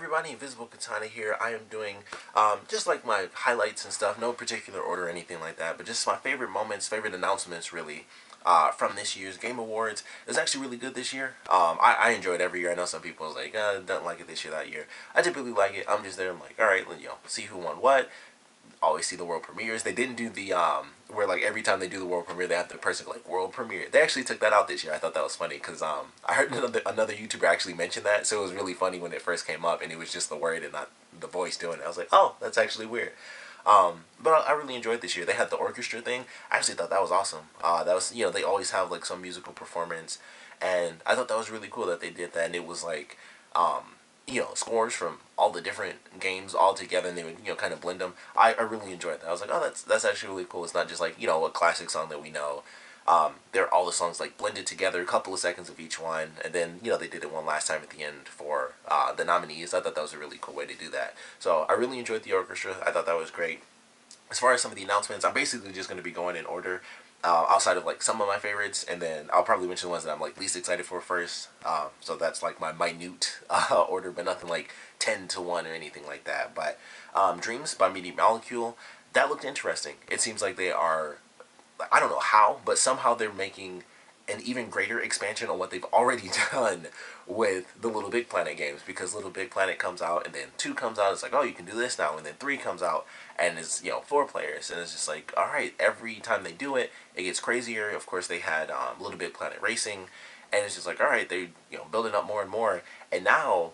everybody, Invisiblekatana here. I am doing just like my highlights and stuff, no particular order or anything like that, but just my favorite moments, favorite announcements really from this year's Game Awards. It was actually really good this year. I enjoy it every year. I know some people was like, don't like it this year, that year. I typically like it. I'm just there, I'm like, alright, see who won what. Always see the world premieres. They didn't do the where like every time they do the world premiere they have the person go like world premiere. They actually took that out this year. I thought that was funny because I heard another YouTuber actually mention that, so it was really funny when it first came up and it was just the word and not the voice doing it. I was like, oh, that's actually weird. But I really enjoyed this year. They had the orchestra thing. I actually thought that was awesome. That was, they always have like some musical performance, and I thought that was really cool that they did that. And it was like scores from all the different games all together, and they would, kind of blend them. I really enjoyed that. I was like, oh, that's actually really cool. It's not just like, a classic song that we know. They're all the songs like blended together, a couple of seconds of each one, and then, they did it one last time at the end for the nominees. I thought that was a really cool way to do that. So I really enjoyed the orchestra. I thought that was great. As far as some of the announcements, I'm basically just going to be going in order. Outside of like some of my favorites, and then I'll probably mention the ones that I'm like least excited for first. So that's like my minute order, but nothing like 10 to 1 or anything like that. But Dreams by Media Molecule, that looked interesting. It seems like they are, I don't know how, but somehow they're making an even greater expansion on what they've already done with the Little Big Planet games, because Little Big Planet comes out and then 2 comes out, it's like, oh, you can do this now, and then 3 comes out and it's 4 players, and it's just like, all right, every time they do it, it gets crazier. Of course, they had Little Big Planet Racing, and it's just like, all right, they building up more and more, and now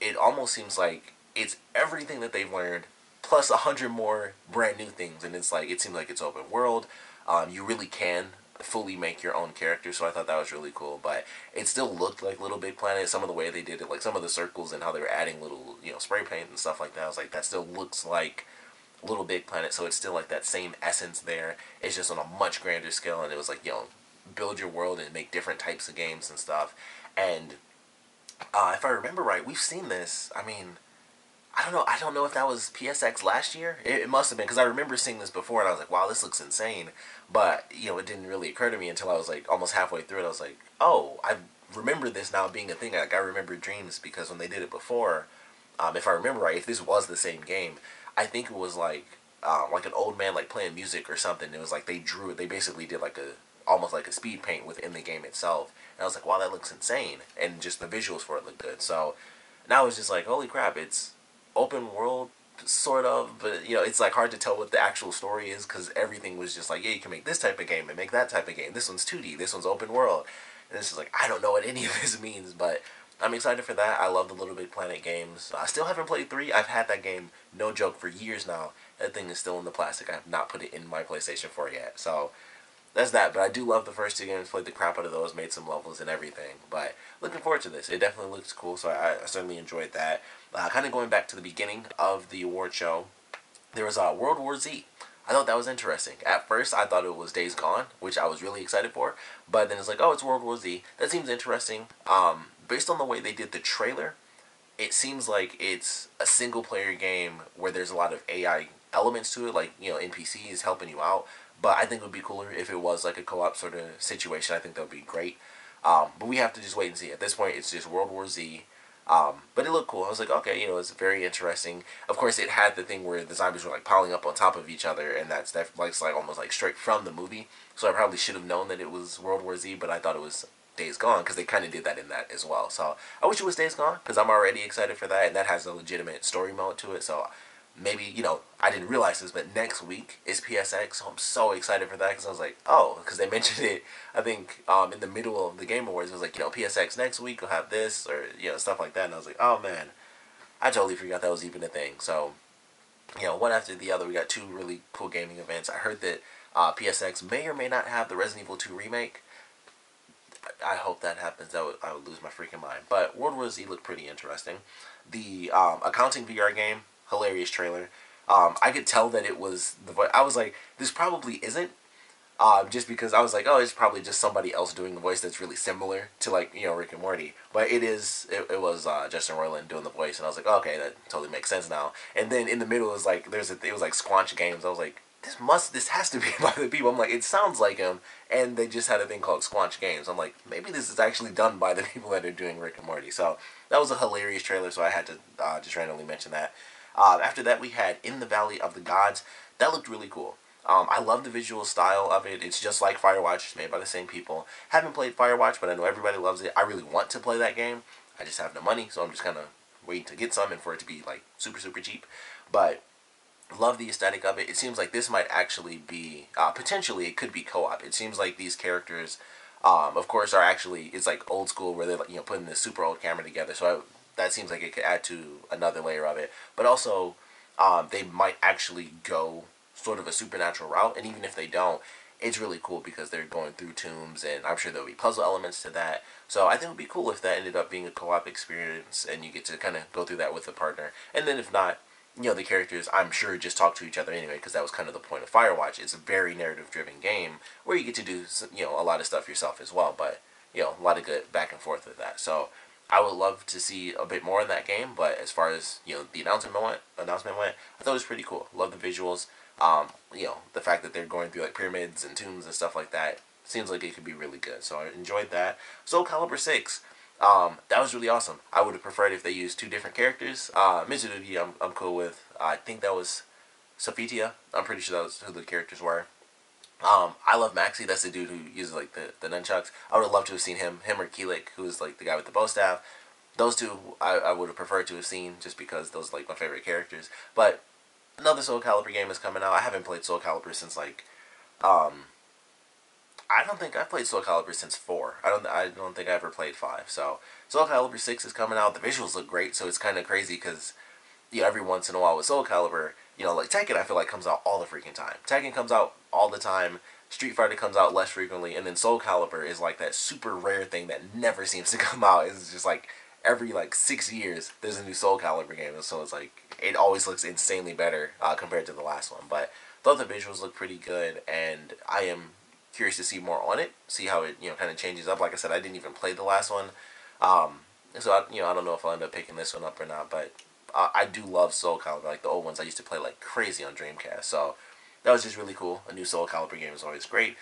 it almost seems like it's everything that they've learned plus 100 more brand new things, and it's like, it seems like it's open world. You really can fully make your own character, so I thought that was really cool. But it still looked like Little Big Planet. Some of the way they did it, like some of the circles and how they were adding little spray paint and stuff like that, I was like, that still looks like Little Big Planet. So it's still like that same essence there. It's just on a much grander scale, and it was like, build your world and make different types of games and stuff. And if I remember right, we've seen this. I mean, I don't know if that was PSX last year. It must have been, because I remember seeing this before and I was like, wow, this looks insane. But, it didn't really occur to me until I was like almost halfway through it. I was like, oh, I remember this now being a thing. Like, I remember Dreams, because when they did it before, if I remember right, if this was the same game, I think it was like an old man like playing music or something. It was like they basically did like almost like a speed paint within the game itself. And I was like, wow, that looks insane. And just the visuals for it looked good. So now it's just like, holy crap, it's open world sort of, but it's like hard to tell what the actual story is, because everything was just like, yeah, you can make this type of game and make that type of game. This one's 2D, this one's open world, and it's just like, I don't know what any of this means, but I'm excited for that. I love the Little Big Planet games. I still haven't played 3. I've had that game, no joke, for years now. That thing is still in the plastic. I have not put it in my PlayStation 4 yet, so that's that. But I do love the first 2 games, played the crap out of those, made some levels and everything. But looking forward to this. It definitely looks cool, so I certainly enjoyed that. Kind of going back to the beginning of the award show, there was World War Z. I thought that was interesting. At first, I thought it was Days Gone, which I was really excited for. But then it's like, oh, it's World War Z. That seems interesting. Based on the way they did the trailer, it seems like it's a single-player game where there's a lot of AI elements to it, like, NPCs helping you out. But I think it would be cooler if it was like a co-op sort of situation. I think that would be great. But we have to just wait and see. At this point, it's just World War Z. But it looked cool. I was like, okay, it's very interesting. Of course, it had the thing where the zombies were like piling up on top of each other, and that's like almost like straight from the movie. So I probably should have known that it was World War Z, but I thought it was Days Gone, because they kind of did that in that as well. So I wish it was Days Gone, because I'm already excited for that, and that has a legitimate story mode to it. So maybe, I didn't realize this, but next week is PSX, so I'm so excited for that, because I was like, oh, because they mentioned it, I think, in the middle of the Game Awards. It was like, PSX next week will have this, or, stuff like that, and I was like, oh, man, I totally forgot that was even a thing. So, one after the other, we got 2 really cool gaming events. I heard that PSX may or may not have the Resident Evil 2 remake. I hope that happens. I would lose my freaking mind. But World War Z looked pretty interesting. The accounting VR game, hilarious trailer. I could tell that it was the voice. I was like, this probably isn't. Just because I was like, oh, it's probably just somebody else doing the voice that's really similar to, like, Rick and Morty. But it is. It was Justin Roiland doing the voice, and I was like, oh, okay, that totally makes sense now. And then in the middle, it was like it was like Squanch Games. I was like, this has to be by the people. I'm like, it sounds like him, and they just had a thing called Squanch Games. I'm like, maybe this is actually done by the people that are doing Rick and Morty. So that was a hilarious trailer. So I had to just randomly mention that. After that, we had In the Valley of the Gods. That looked really cool. I love the visual style of it. It's just like Firewatch. It's made by the same people. Haven't played Firewatch, but I know everybody loves it. I really want to play that game. I just have no money, so I'm just kind of waiting to get some and for it to be like super, super cheap. But love the aesthetic of it. It seems like this might actually be potentially it could be co-op. It seems like these characters, of course, are actually it's like old school where they're like, putting this super old camera together. So that seems like it could add to another layer of it. But also, they might actually go sort of a supernatural route, and even if they don't, it's really cool because they're going through tombs, and I'm sure there'll be puzzle elements to that. So I think it would be cool if that ended up being a co-op experience, and you get to kind of go through that with a partner. And then if not, the characters, I'm sure, just talk to each other anyway, because that was kind of the point of Firewatch. It's a very narrative-driven game where you get to do, a lot of stuff yourself as well, but, a lot of good back and forth with that. So I would love to see a bit more in that game, but as far as, the announcement went, I thought it was pretty cool. Love the visuals. The fact that they're going through, like, pyramids and tombs and stuff like that seems like it could be really good. So I enjoyed that. Soul Calibur 6. That was really awesome. I would have preferred if they used two different characters. Mizurugi, I'm cool with. I think that was Sofitia. I'm pretty sure that was who the characters were. I love Maxi. That's the dude who uses like the nunchucks. I would have loved to have seen him or Keelik, who is like the guy with the bow staff. Those two, I would have preferred to have seen just because those are like my favorite characters. But another Soul Calibur game is coming out. I haven't played Soul Calibur since like I don't think I've played Soul Calibur since 4. I don't think I ever played 5. So Soul Calibur 6 is coming out. The visuals look great, so it's kind of crazy because every once in a while with Soul Calibur, like Tekken, I feel like comes out all the freaking time. Tekken comes out all the time. Street Fighter comes out less frequently, and then Soul Calibur is like that super rare thing that never seems to come out. It's just like every like 6 years there's a new Soul Calibur game, so it's like it always looks insanely better compared to the last one. But thought the visuals look pretty good, and I am curious to see more on it, see how it kind of changes up. Like I said, I didn't even play the last one, so I don't know if I'll end up picking this one up or not. But I do love Soul Calibur, like the old ones I used to play like crazy on Dreamcast. So that was just really cool. A new Soul Calibur game is always great.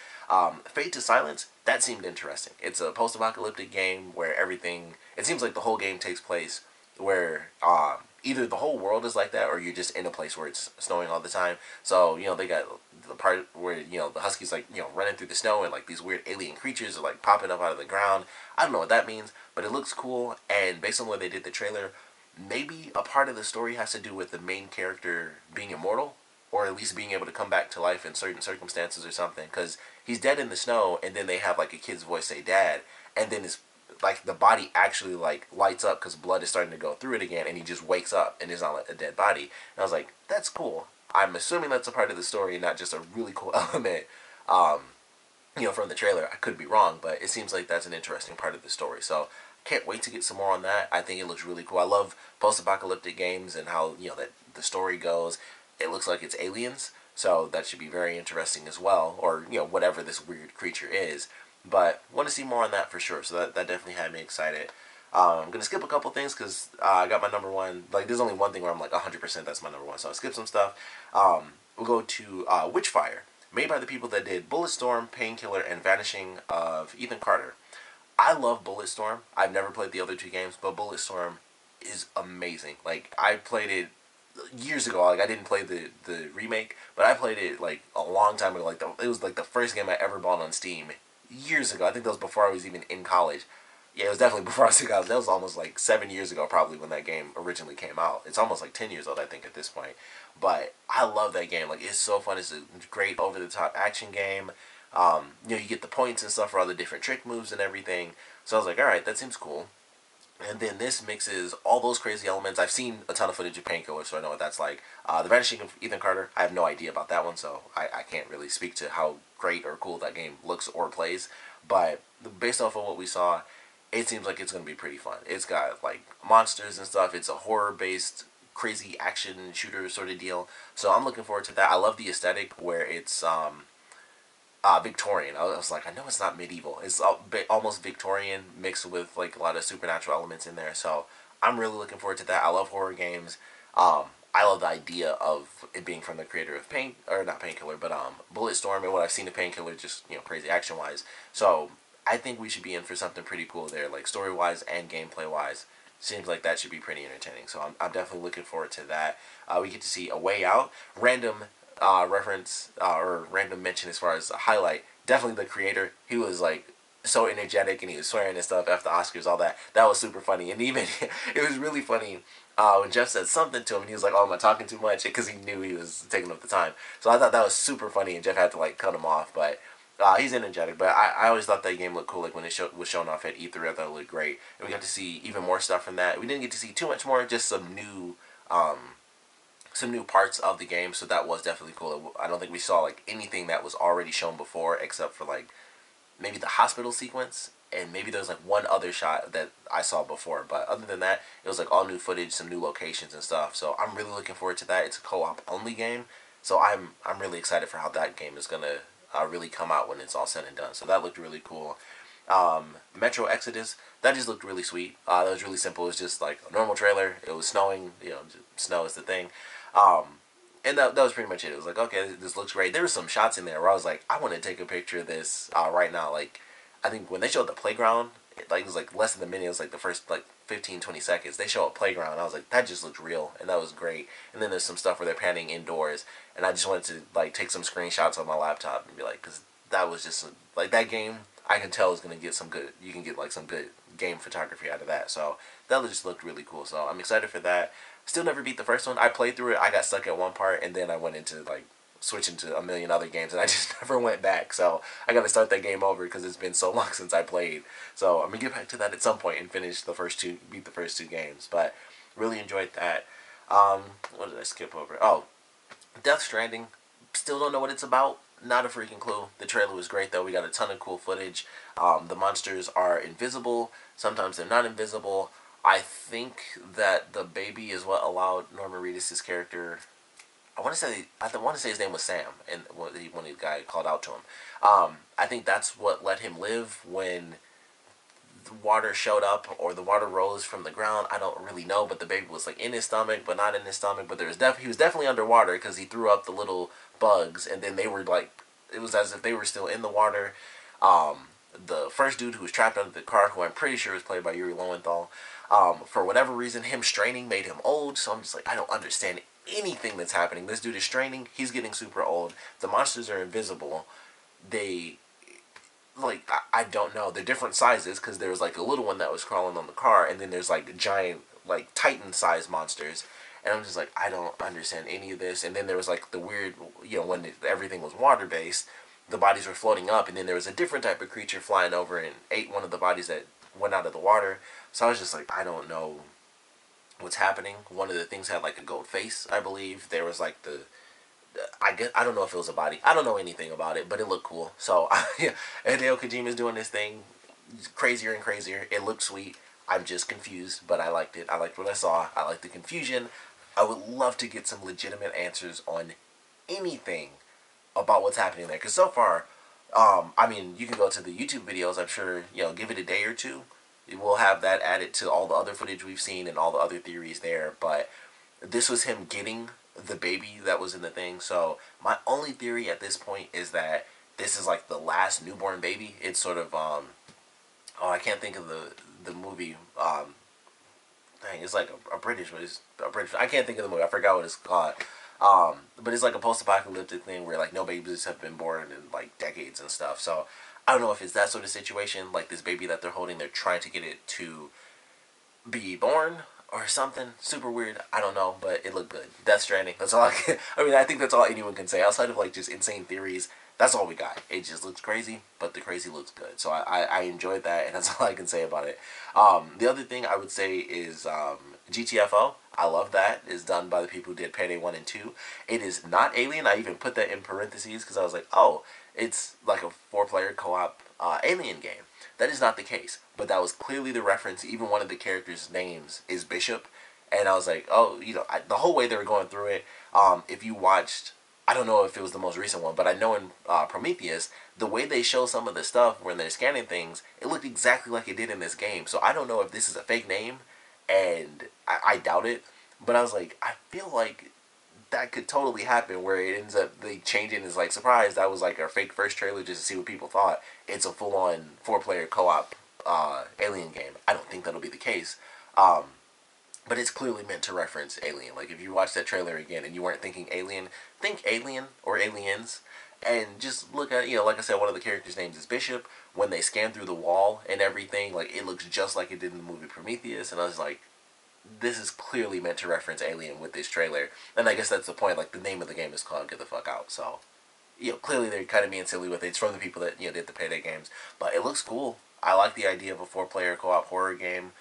Fade to Silence, that seemed interesting. It's a post-apocalyptic game where it seems like the whole game takes place where either the whole world is like that or you're just in a place where it's snowing all the time. So, they got the part where, the Huskies like, running through the snow and like these weird alien creatures are like popping up out of the ground. I don't know what that means, but it looks cool, and based on the way they did the trailer, maybe a part of the story has to do with the main character being immortal, or at least being able to come back to life in certain circumstances or something, because he's dead in the snow, and then they have like a kid's voice say dad, and then it's like the body actually like lights up because blood is starting to go through it again, and he just wakes up and is not like a dead body. And I was like, that's cool. I'm assuming that's a part of the story, not just a really cool element, from the trailer. I could be wrong, but it seems like that's an interesting part of the story. So can't wait to get some more on that. I think it looks really cool. I love post-apocalyptic games and how that the story goes. It looks like it's aliens, so that should be very interesting as well, or whatever this weird creature is. But want to see more on that for sure. So that definitely had me excited. I'm gonna skip a couple things because I got my number one. Like, there's only one thing where I'm like 100% that's my number one. So I'll skip some stuff. We'll go to Witchfire, made by the people that did Bulletstorm, Painkiller, and Vanishing of Ethan Carter. I love Bulletstorm. I've never played the other two games, but Bulletstorm is amazing. Like, I played it years ago. Like, I didn't play the remake, but I played it like a long time ago. Like, it was like the first game I ever bought on Steam years ago. I think that was before I was even in college. Yeah, it was definitely before I was in college. That was almost like 7 years ago, probably, when that game originally came out. It's almost like 10 years old, I think, at this point. But I love that game. Like, it's so fun. It's a great over-the-top action game. You get the points and stuff for all the different trick moves and everything. So I was like, alright, that seems cool. And then this mixes all those crazy elements. I've seen a ton of footage of Painkiller, so I know what that's like. The Vanishing of Ethan Carter, I have no idea about that one, so I can't really speak to how great or cool that game looks or plays. But based off of what we saw, it seems like it's going to be pretty fun. It's got like monsters and stuff. It's a horror-based, crazy action shooter sort of deal. So I'm looking forward to that. I love the aesthetic where it's Victorian. I was like, I know it's not medieval. It's almost Victorian mixed with like a lot of supernatural elements in there. So I'm really looking forward to that. I love horror games. I love the idea of it being from the creator of Pain, or not Painkiller, but Bulletstorm, and what I've seen of Painkiller, just crazy action wise. So I think we should be in for something pretty cool there, like story wise and gameplay wise. Seems like that should be pretty entertaining. So I'm definitely looking forward to that. We get to see A Way Out, random reference or random mention as far as a highlight. Definitely the creator. He was like so energetic and he was swearing and stuff after the Oscars, all that. That was super funny. And even it was really funny when Jeff said something to him and he was like, "Oh, am I talking too much?" Because he knew he was taking up the time. So I thought that was super funny and Jeff had to like cut him off. But he's energetic. But I always thought that game looked cool. Like when it was shown off at E3, I thought it looked great. And we got to see even more stuff from that. We didn't get to see too much more, just some new parts of the game. So that was definitely cool. I don't think we saw like anything that was already shown before, except for like maybe the hospital sequence, and maybe there was like one other shot that I saw before. But other than that, it was like all new footage, some new locations and stuff. So I'm really looking forward to that. It's a co-op only game, so I'm really excited for how that game is gonna really come out when it's all said and done. So that looked really cool. Metro Exodus, that just looked really sweet. That was really simple. It was just like a normal trailer. It was snowing. Snow is the thing. And that was pretty much it. It was like, okay, this looks great. There were some shots in there where I was like, I want to take a picture of this right now. Like, I think when they showed the playground, it was like less than a minute. It was like the first like 15-20 seconds. They show a playground. I was like, that just looked real, and that was great. And then there's some stuff where they're panning indoors, and I just wanted to like take some screenshots on my laptop and be like, because that was just like that game. I can tell is gonna get some good. You can get like some good game photography out of that. So that just looked really cool. So I'm excited for that. Still never beat the first one. I played through it. I got stuck at one part, and then I went into like switching to a million other games, and I just never went back. So I got to start that game over because it's been so long since I played. So I'm gonna get back to that at some point and finish beat the first two games. But really enjoyed that. What did I skip over? Oh, Death Stranding. Still don't know what it's about. Not a freaking clue. The trailer was great though. We got a ton of cool footage. The monsters are invisible. Sometimes they're not invisible. I think that the baby is what allowed Norman Reedus' character. I want to say his name was Sam, and when the guy called out to him. I think that's what let him live when the water showed up or the water rose from the ground. I don't really know, but the baby was like in his stomach, but not in his stomach. But he was definitely underwater because he threw up the little bugs, and then they were like, it was as if they were still in the water. The first dude who was trapped under the car, who I'm pretty sure was played by Yuri Lowenthal, for whatever reason, him straining made him old. So I'm just like, I don't understand anything that's happening. This dude is straining. He's getting super old. The monsters are invisible. They, like, I don't know. They're different sizes because there was like a little one that was crawling on the car, and then there's like giant, like Titan-sized monsters. And I'm just like, I don't understand any of this. And then there was like the weird, when everything was water-based, the bodies were floating up, and then there was a different type of creature flying over and ate one of the bodies that went out of the water. So I was just like, I don't know what's happening. One of the things had like a gold face, I believe. There was like I don't know if it was a body. I don't know anything about it, but it looked cool. So Hideo Kojima's doing this thing crazier and crazier. It looked sweet. I'm just confused, but I liked it. I liked what I saw. I liked the confusion. I would love to get some legitimate answers on anything about what's happening there. Because so far, I mean, you can go to the YouTube videos. I'm sure, give it a day or two. We'll have that added to all the other footage we've seen and all the other theories there. But this was him getting the baby that was in the thing. So my only theory at this point is that this is like the last newborn baby. It's sort of, I can't think of the movie. Dang, it's like a British, but it's a British. I can't think of the movie. I forgot what it's called. But it's like a post-apocalyptic thing where like no babies have been born in like decades and stuff. So I don't know if it's that sort of situation, like this baby that they're holding, they're trying to get it to be born or something. Super weird. I don't know, but it looked good. Death Stranding. That's all I mean, I think that's all anyone can say outside of like just insane theories. That's all we got. It just looks crazy, but the crazy looks good. So I enjoyed that, and that's all I can say about it. The other thing I would say is GTFO. I love that. It's done by the people who did Payday 1 and 2. It is not Alien. I even put that in parentheses because I was like, oh, it's like a 4-player co-op Alien game. That is not the case, but that was clearly the reference. Even one of the characters' names is Bishop, and I was like, oh, the whole way they were going through it, if you watched, I don't know if it was the most recent one, but I know in Prometheus, the way they show some of the stuff when they're scanning things, it looked exactly like it did in this game. So I don't know if this is a fake name, and I doubt it, But I was like, I feel like that could totally happen where it ends up they changing is like surprise that was like our fake first trailer just to see what people thought. It's a full on 4 player co-op Alien game. I don't think that'll be the case. Um, but it's clearly meant to reference Alien. Like if you watch that trailer again and you weren't thinking Alien, think Alien or Aliens, and just look at like I said, one of the characters' names is Bishop. When they scan through the wall and everything, like it looks just like it did in the movie Prometheus, and I was like, this is clearly meant to reference Alien with this trailer. And I guess that's the point. Like the name of the game is called Get the Fuck Out. So clearly they're kind of being silly with it. It's from the people that did the Payday games, but it looks cool. I like the idea of a 4 player co-op horror game.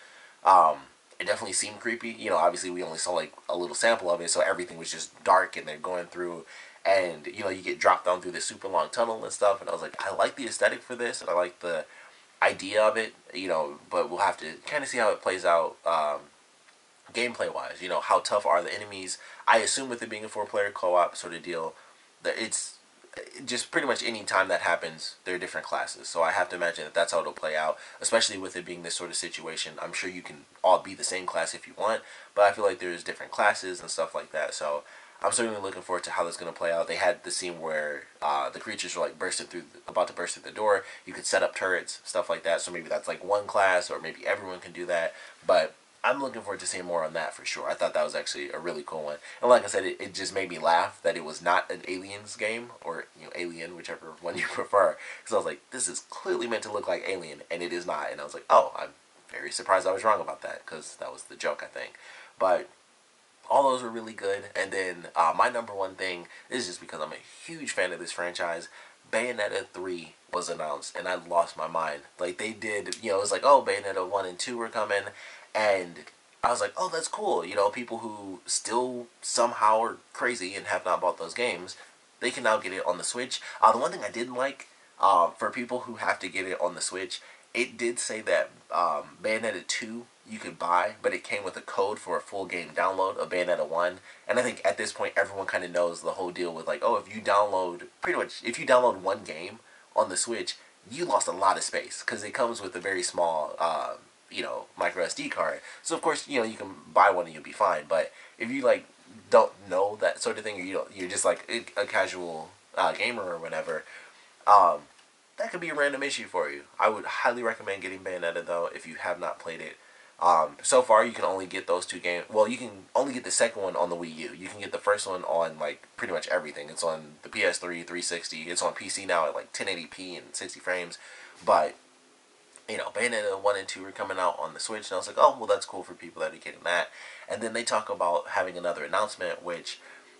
Um, it definitely seemed creepy. Obviously we only saw like a little sample of it, so everything was just dark, and they're going through, and you get dropped down through this super long tunnel and stuff. And I was like, I like the aesthetic for this, and I like the idea of it. But we'll have to kind of see how it plays out. Gameplay wise, how tough are the enemies? I assume with it being a 4 player co-op sort of deal, that it's just pretty much any time that happens, there are different classes. So I have to imagine that that's how it'll play out, especially with it being this sort of situation. I'm sure you can all be the same class if you want, but I feel like there's different classes and stuff like that. So I'm certainly looking forward to how that's going to play out. They had the scene where the creatures were like about to burst through the door. You could set up turrets, stuff like that. So maybe that's like one class, or maybe everyone can do that. But I'm looking forward to seeing more on that for sure. I thought that was actually a really cool one. And like I said, it just made me laugh that it was not an Aliens game, or Alien, whichever one you prefer. Because I was like, this is clearly meant to look like Alien, and it is not. And I was like, oh, I'm very surprised I was wrong about that, because that was the joke, I think. But all those were really good. And then my number one thing is just because I'm a huge fan of this franchise. Bayonetta 3 was announced, and I lost my mind. Like, they did, it was like, oh, Bayonetta 1 and 2 were coming, and I was like, oh, that's cool. People who still somehow are crazy and have not bought those games, they can now get it on the Switch. The one thing I didn't like, for people who have to get it on the Switch, it did say that Bayonetta 2 you could buy, but it came with a code for a full game download of Bayonetta 1. And I think at this point, everyone kind of knows the whole deal with like, oh, if you download one game on the Switch, you lost a lot of space, because it comes with a very small micro SD card. So of course, you can buy one and you'll be fine. But if you like don't know that sort of thing, or you're just like a casual gamer or whatever, that could be a random issue for you. I would highly recommend getting Bayonetta though if you have not played it. So far you can only get those 2 games. Well, you can only get the second one on the Wii U. You can get the first one on like pretty much everything. It's on the PS3, 360. It's on PC now at like 1080p and 60 frames. But Bayonetta 1 and 2 are coming out on the Switch, and I was like, oh, well, that's cool for people that are getting that. And then they talk about having another announcement, which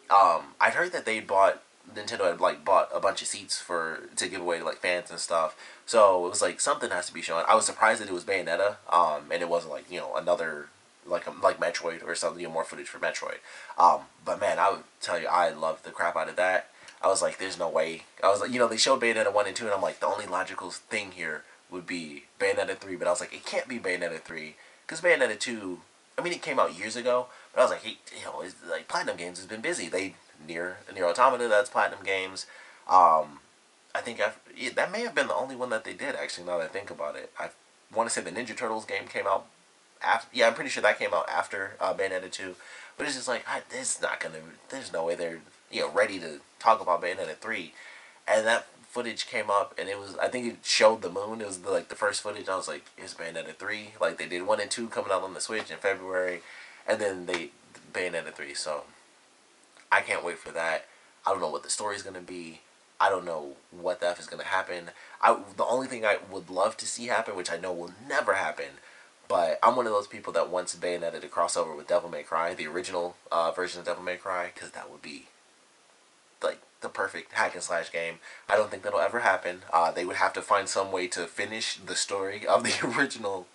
I've heard that Nintendo had like bought a bunch of seats to give away to like fans and stuff. So it was like something has to be shown. I was surprised that it was Bayonetta, and it wasn't like another like Metroid or something, more footage for Metroid. But man, I would tell you, I loved the crap out of that. I was like, there's no way. I was like, they showed Bayonetta 1 and 2, and I'm like, the only logical thing here would be Bayonetta 3, but I was like, it can't be Bayonetta 3, because Bayonetta 2, I mean, it came out years ago, but I was like, hey, it's like Platinum Games has been busy. Nier Automata, that's Platinum Games. I think that may have been the only one that they did, actually, now that I think about it. I want to say the Ninja Turtles game came out after, yeah, I'm pretty sure that came out after Bayonetta 2, but it's just like, there's no way they're, ready to talk about Bayonetta 3, and that footage came up, and I think it showed the moon. It was the first footage. I was like, it's Bayonetta 3. Like, they did 1 and 2 coming out on the Switch in February, and then Bayonetta 3. So I can't wait for that. I don't know what the story's gonna be. I don't know what the F is gonna happen. The only thing I would love to see happen, which I know will never happen, but I'm one of those people that wants Bayonetta to cross over with Devil May Cry, the original version of Devil May Cry, because that would be like the perfect hack and slash game. I don't think that'll ever happen. They would have to find some way to finish the story of the original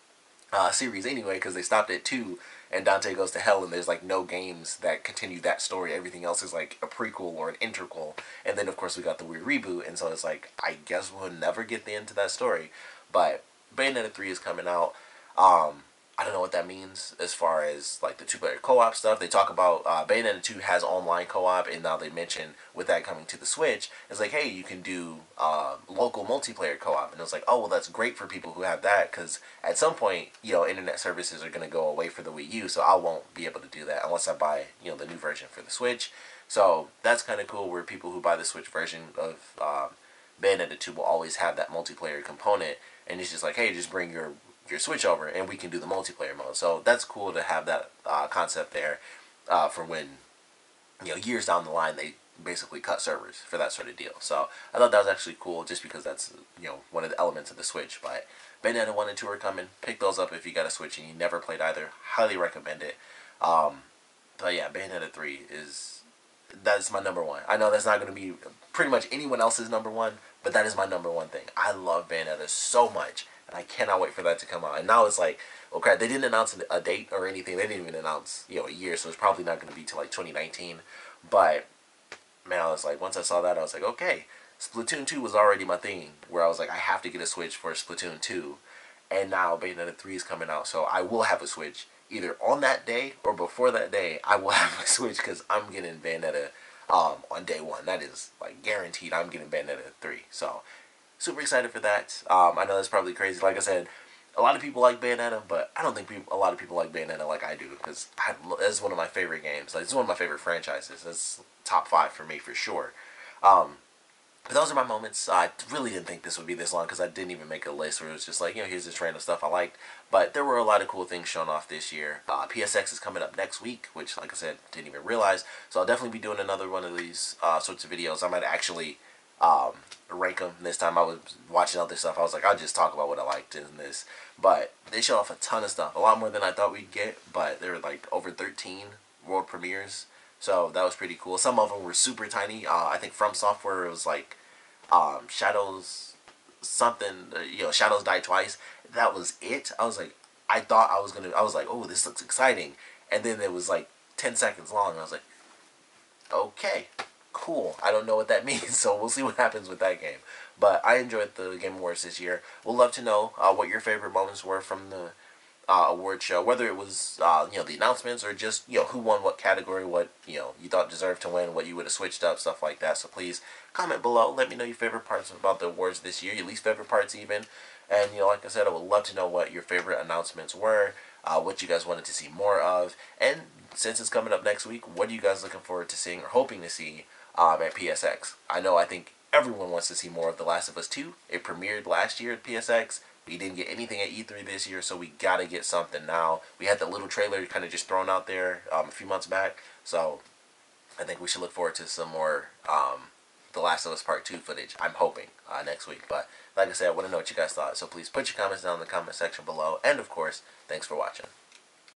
series anyway, because they stopped at 2, and Dante Goes to Hell, and there's like no games that continue that story. Everything else is like a prequel or an integral. And then of course we got the weird reboot, and so it's like, I guess we'll never get the end to that story. But Bayonetta 3 is coming out. I don't know what that means as far as like the two-player co-op stuff. They talk about Bayonetta 2 has online co-op, and now they mention with that coming to the Switch, it's like, hey, you can do local multiplayer co-op, and it's like, oh well, that's great for people who have that, because at some point, internet services are going to go away for the Wii U, so I won't be able to do that unless I buy the new version for the Switch. So that's kind of cool, where people who buy the Switch version of Bayonetta 2 will always have that multiplayer component, and it's just like, hey, just bring your Switch over and we can do the multiplayer mode. So that's cool to have that concept there for when years down the line they basically cut servers for that sort of deal. So I thought that was actually cool, just because that's one of the elements of the Switch. But Bayonetta 1 and 2 are coming. Pick those up if you got a Switch and you never played either. Highly recommend it. But yeah, Bayonetta 3 that's my number one. I know that's not going to be pretty much anyone else's number one, but that is my number one thing. I love Bayonetta so much, and I cannot wait for that to come out. And now it's like, okay, they didn't announce a date or anything. They didn't even announce, a year, so it's probably not going to be till like 2019. But man, I was like, once I saw that, I was like, okay. Splatoon 2 was already my thing, where I was like, I have to get a Switch for Splatoon 2. And now Bayonetta 3 is coming out, so I will have a Switch. Either on that day or before that day, I will have my Switch, because I'm getting Bayonetta on day one. That is like guaranteed. I'm getting Bayonetta 3. So super excited for that. I know that's probably crazy. Like I said, a lot of people like Bayonetta, but I don't think a lot of people like Bayonetta like I do, because it's one of my favorite games. Like, it's one of my favorite franchises. It's top 5 for me for sure. But those are my moments. I really didn't think this would be this long, because I didn't even make a list where it was just like, here's this random stuff I liked. But there were a lot of cool things shown off this year. PSX is coming up next week, which, like I said, didn't even realize. So I'll definitely be doing another one of these sorts of videos. I might actually rank them this time. I was watching other stuff. I was like, I'll just talk about what I liked in this. But they showed off a ton of stuff. A lot more than I thought we'd get. But there were like over 13 world premieres. So that was pretty cool. Some of them were super tiny. I think From Software, it was like Shadows something, Shadows Die Twice. That was it. I was like, I was like, oh, this looks exciting. And then it was like 10 seconds long. And I was like, okay, cool. I don't know what that means, so we'll see what happens with that game. But I enjoyed the Game Awards this year. We'll love to know what your favorite moments were from the award show, whether it was the announcements, or just who won what category, what you thought deserved to win, what you would have switched up, stuff like that. So please comment below. Let me know your favorite parts about the awards this year, your least favorite parts even. And like I said, I would love to know what your favorite announcements were, what you guys wanted to see more of, and since it's coming up next week, what are you guys looking forward to seeing or hoping to see at PSX? I think everyone wants to see more of The Last of Us 2. It premiered last year at PSX. We didn't get anything at E3 this year, so we gotta get something now. We had the little trailer kind of just thrown out there a few months back, so I think we should look forward to some more The Last of Us Part 2 footage, I'm hoping, next week. But like I said, I want to know what you guys thought, so please put your comments down in the comment section below. And of course, thanks for watching.